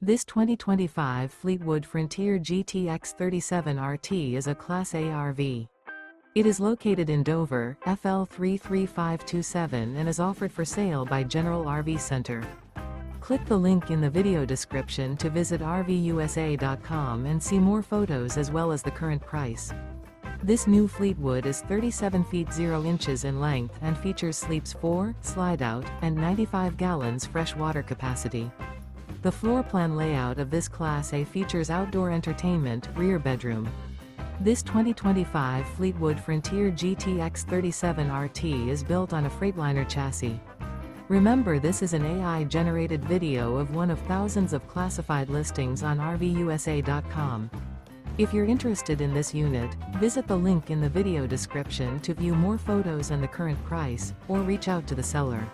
This 2025 Fleetwood Frontier GTX 37 RT is a Class A RV. It is located in Dover, FL 33527 and is offered for sale by General RV Center. Click the link in the video description to visit RVUSA.com and see more photos as well as the current price. This new Fleetwood is 37 feet 0 inches in length and features sleeps 4, Slideout, and 95 gallons fresh water capacity. The floor plan layout of this Class A features outdoor entertainment, rear bedroom. This 2025 Fleetwood Frontier GTX 37 RT is built on a Freightliner chassis. Remember, this is an AI-generated video of one of thousands of classified listings on RVUSA.com. If you're interested in this unit, visit the link in the video description to view more photos and the current price, or reach out to the seller.